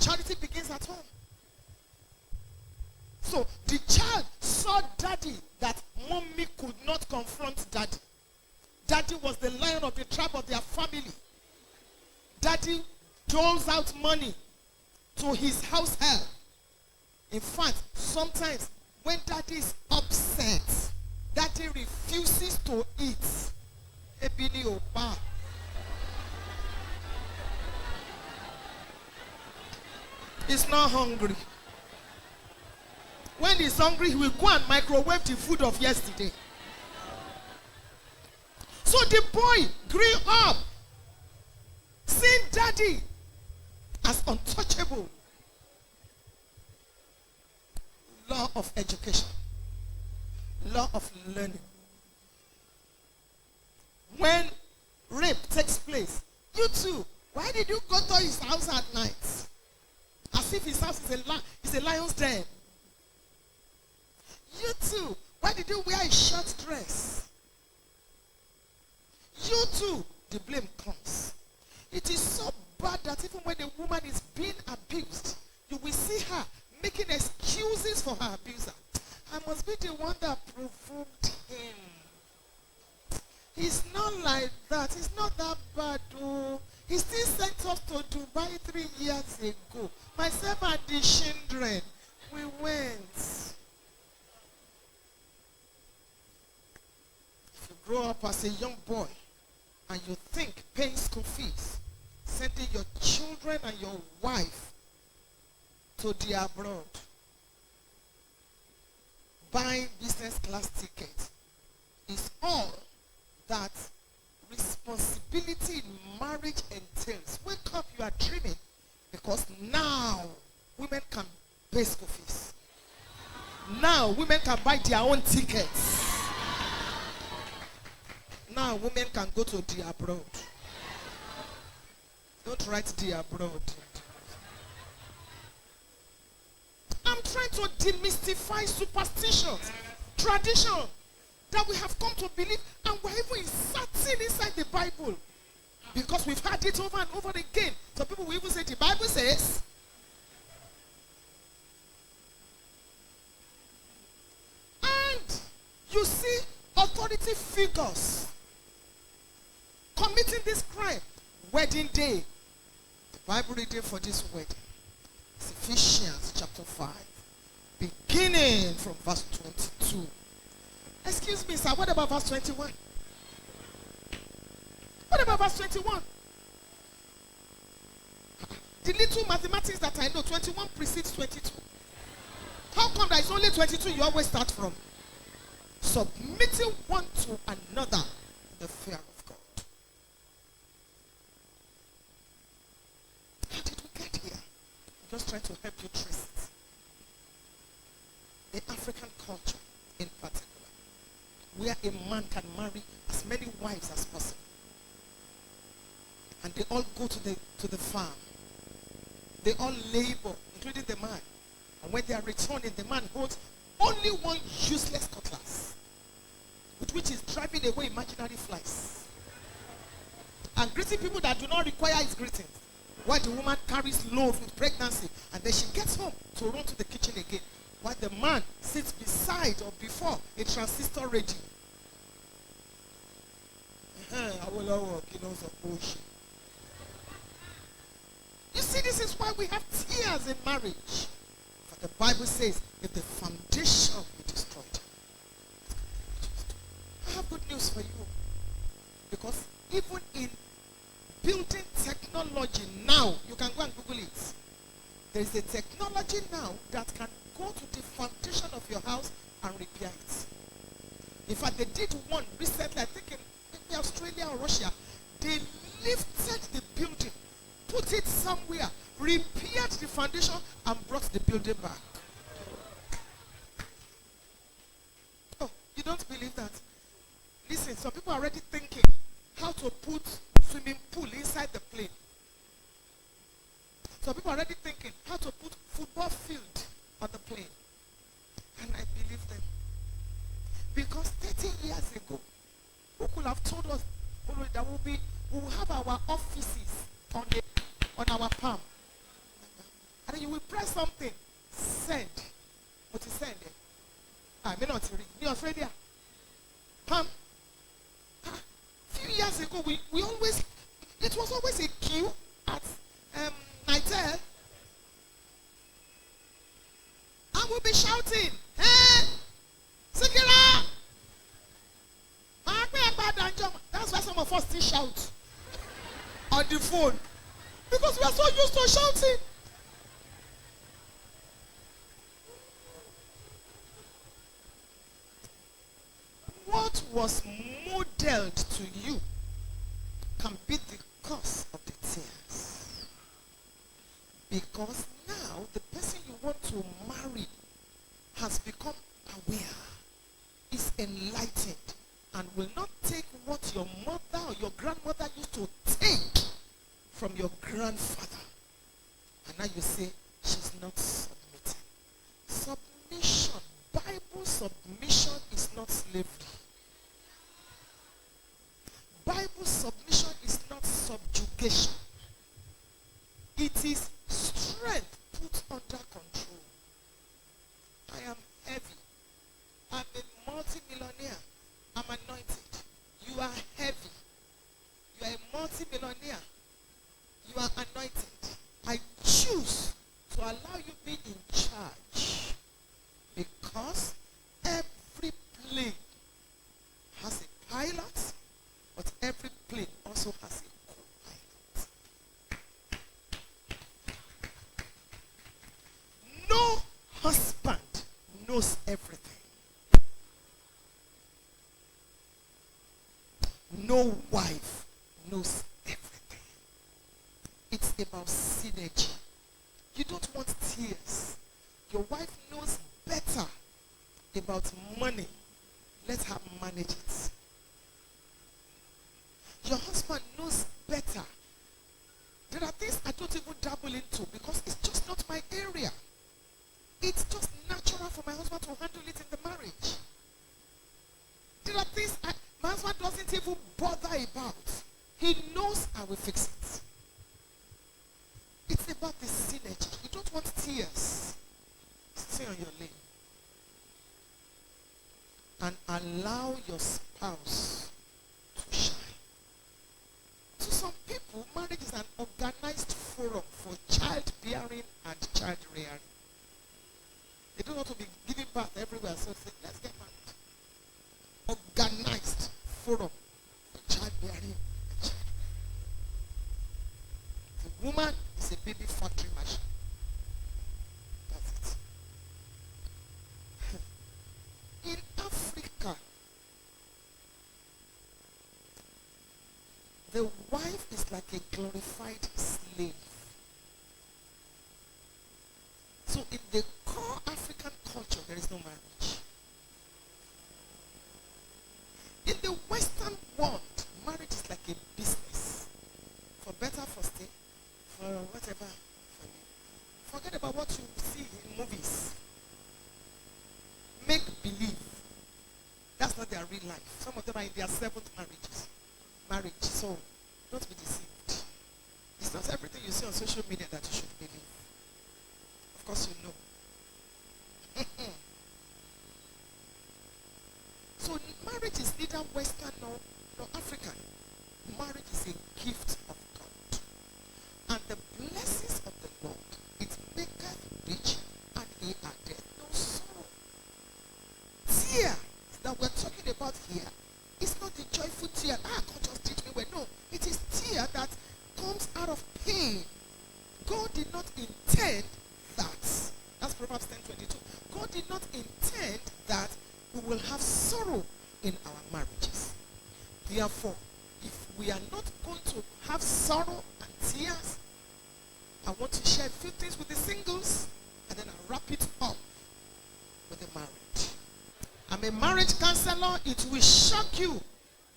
Charity begins at home. So the child saw daddy that mommy could not confront daddy. Daddy was the lion of the tribe of their family. Daddy doles out money to his house help. In fact, sometimes when daddy is upset, daddy refuses to eat. Ebili opa. He's not hungry. When he's hungry, he will go and microwave the food of yesterday. So the boy grew up seeing daddy as untouchable. Law of education. Law of learning. When rape takes place, you too, why did you go to his house at night? As if his house is a lion's den. You too, why did you wear a short dress? You too, the blame comes. It is so bad that even when a woman is being abused, you will see her making excuses for her abuser. I must be the one that provoked him. He's not like that. He's not that bad, though. He still sent us to Dubai 3 years ago. Myself and the children, we went. If you grow up as a young boy and you think paying school fees, sending your children and your wife to the abroad, buying business class tickets is all that responsibility in marriage entails. Wake up, you are dreaming, because now women can pay school fees. Now women can buy their own tickets. Now women can go to the abroad. Don't write the abroad. I'm trying to demystify superstitions, tradition that we have come to believe, and we're even inserting inside the Bible because we've heard it over and over again. Some people will even say the Bible says. And you see authority figures committing this crime. Wedding day. The Bible reading for this wedding is Ephesians chapter 5, beginning from verse 22. Excuse me, sir, what about verse 21? What about verse 21? The little mathematics that I know, 21 precedes 22. How come there is only 22 you always start from? Submitting one to another in the fear of God. How did we get here? I'm just trying to help you trace it. The African culture in particular, where a man can marry as many wives as possible. And they all go to the farm. They all labor, including the man. And when they are returning, the man holds only one useless cutlass, with which he's driving away imaginary flies. And greeting people that do not require his greetings. While the woman carries load with pregnancy, and then she gets home to run to the kitchen again. While the man sits beside or before a transistor radio. You see, this is why we have tears in marriage. For the Bible says, if the foundation be destroyed. I have good news for you. Because even in building technology now, you can go and Google it. There is a technology now that can go to the foundation of your house and repair it. In fact, they did one recently, I think in maybe Australia or Russia. They lifted the building, put it somewhere, repaired the foundation, and brought the building back. Oh, you don't believe that? Listen, some people are already thinking how to put swimming pool inside the plane. Some people are already thinking how to put football field on the plane. And I believe them. Because 30 years ago, who could have told us that we will have our offices on our palm? something. Send. What is send? I may not read. In Australia. Few years ago, we always, it was always a queue at Nitel. I will be shouting, hey, Sikira! That's why some of us still shout on the phone. Because we are so used to shouting. What was modeled to you can be the cause of the tears. Because now the person you want to marry has become aware, is enlightened, and will not take what your mother or your grandmother used to take from your grandfather. And now you say, she's not submitting. Submission, Bible submission is not slavery. Bible submission is not subjugation. It is strength put under control. I am heavy. I'm a multi-millionaire. I'm anointed. You are heavy. You are a multi-millionaire. You are anointed. I choose to allow you be in charge, because every plane has a pilot, but every plane also has a co-pilot. No husband knows everything. No wife knows everything. It's about synergy. You don't want tears. Your wife knows better about money. Let her manage it. Your husband knows better. There are things I don't even dabble into because it's just not my area. It's just natural for my husband to handle it in the marriage. There are things my husband doesn't even bother about. He knows I will fix it. It's about the synergy. You don't want tears. Stay on your lane. And allow your spouse to shine. To some people, marriage is an organized forum for childbearing and child rearing. They don't want to be giving birth everywhere, so they say, let's get married. Organized forum for childbearing and child rearing. The woman is a baby factory machine. That's it. In Africa, the wife is like a glorified slave. So in the core African culture, there is no marriage. In the Western world, marriage is like a business. For better, for stay, for whatever. Forget about what you see in movies. Make believe. That's not their real life. Some of them are in their 7th marriage. So don't be deceived. It's not everything you see on social media that you should believe. Of course you know. So marriage is neither Western nor African. Marriage is a gift of God. And the blessings of the Lord, it maketh rich, and he addeth no sorrow. Tear that we're talking about here is not the joyful tear. God just teach me well. No, it is tear that comes out of pain. God did not intend that. That's Proverbs 10:22. God did not intend that we will have sorrow in our marriages. Therefore, if we are not going to have sorrow and tears, I want to share a few things with the singles, and then I'll wrap it up with the marriage. I'm a marriage counselor. It will shock you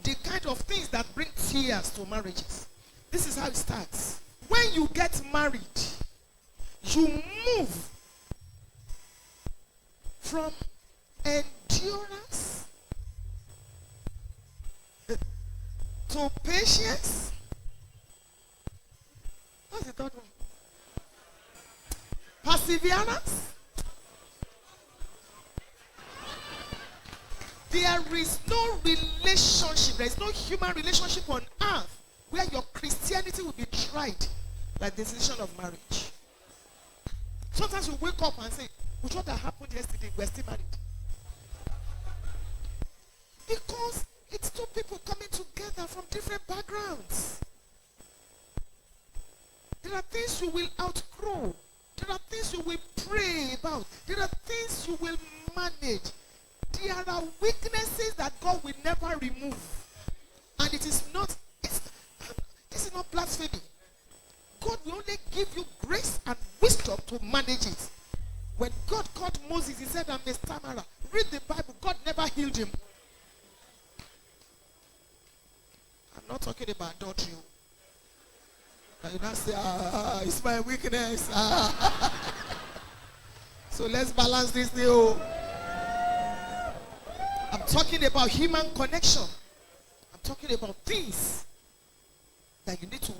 the kind of things that bring tears to marriages. This is how it starts. When you get married, you move from endurance to patience. What's the third one? perseverance. There is no relationship, there is no human relationship on earth where your Christianity will be tried like the decision of marriage. Sometimes we wake up and say, "Which what that happened yesterday, we're still married." Because it's two people coming together from different backgrounds. There are things you will outgrow. There are things you will pray about. There are things you will manage. There are weaknesses that God will never remove. And it is not, this is not blasphemy. God will only give you grace and wisdom to manage it. When God called Moses, he said, "I'm a stammerer." Read the Bible. God never healed him. I'm not talking about adultery. And you not say, it's my weakness. So let's balance this deal. I'm talking about human connection. I'm talking about things that you need to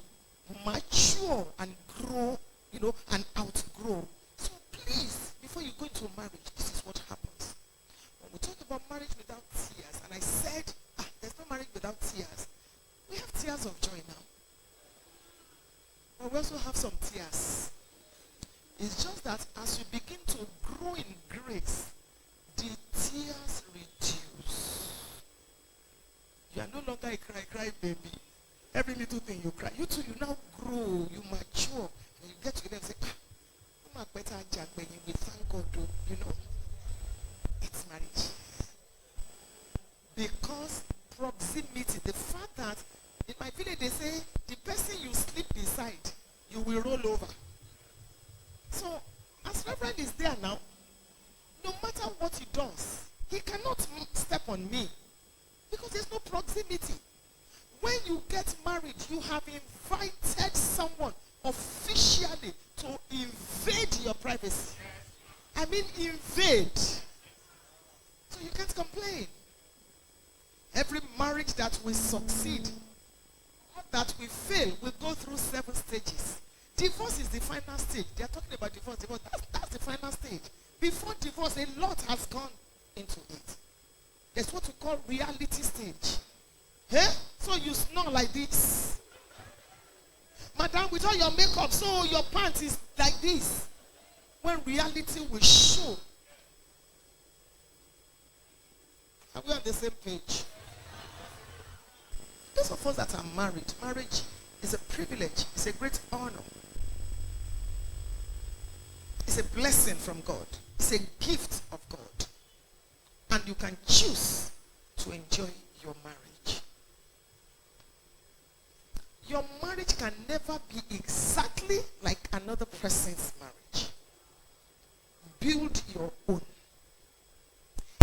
mature and grow, and outgrow. So please, before you go into marriage, this is what happens. When we talk about marriage without tears, and I said, there's no marriage without tears. We have tears of joy now. But we also have some tears. It's just that as you begin to grow in grace, the tears reduce. You are no longer a cry baby. Every little thing you cry. You too, you now grow, you mature. And you get to them and say, we thank God, it's marriage. Because proximity, the fact that in my village they say, the person you sleep beside, you will roll over. So, as Reverend is there now, no matter what he does, he cannot step on me. Because there's no proximity. When you get married, you have invited someone officially to invade your privacy. I mean invade. So you can't complain. Every marriage that will succeed, that will fail, will go through 7 stages. Divorce is the final stage. They are talking about divorce. That's the final stage. Before divorce, a lot has gone into it. There's what we call reality stage. Hey? So you snore like this. Madam, with all your makeup, so your pants is like this. When reality will show. Are we on the same page? Those of us that are married, marriage is a privilege. It's a great honor. It's a blessing from God. It's a gift of God. And you can choose to enjoy your marriage. Your marriage can never be exactly like another person's